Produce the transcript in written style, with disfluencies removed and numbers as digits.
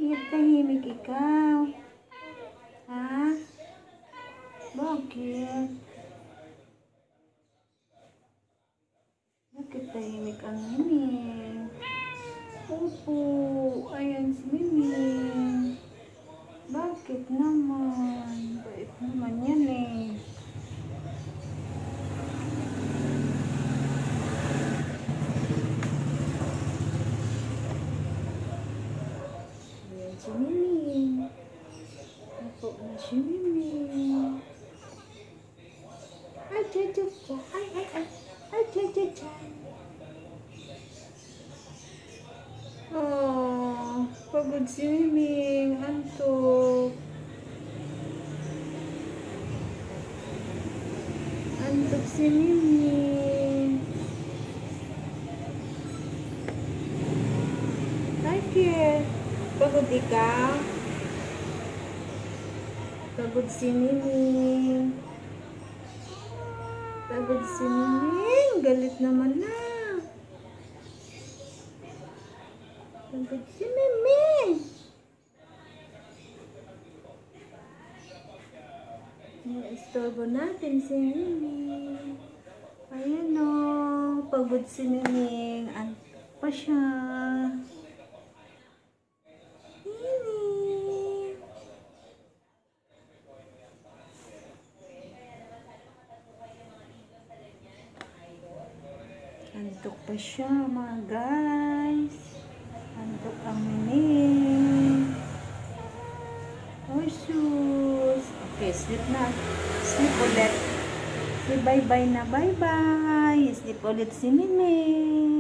Bakit tahimik ikaw? Ha? Bakit? Bakit tahimik ang Miming? Opo, ayan si Miming. Bakit naman? Bait naman yan eh. Ayan si Miming. Opo na si Miming. Ay, cha-cha-cha. Ay, cha-cha-cha. Oh, pagod si Miming. Antok. Antok si Miming. Bakit? Pagod ikaw? Pagod si Miming. Pagod si Miming. Galit naman na. Pagod si Miming. Istorbo natin si Miming. Ayan o. Pagod si Miming. Antok pa siya. Miming. Antok pa siya mga guys. Antok ang Miming. Oh sus. Okay, sleep na. Sleep ulit. Say bye-bye na. Bye-bye. Sleep ulit si Miming.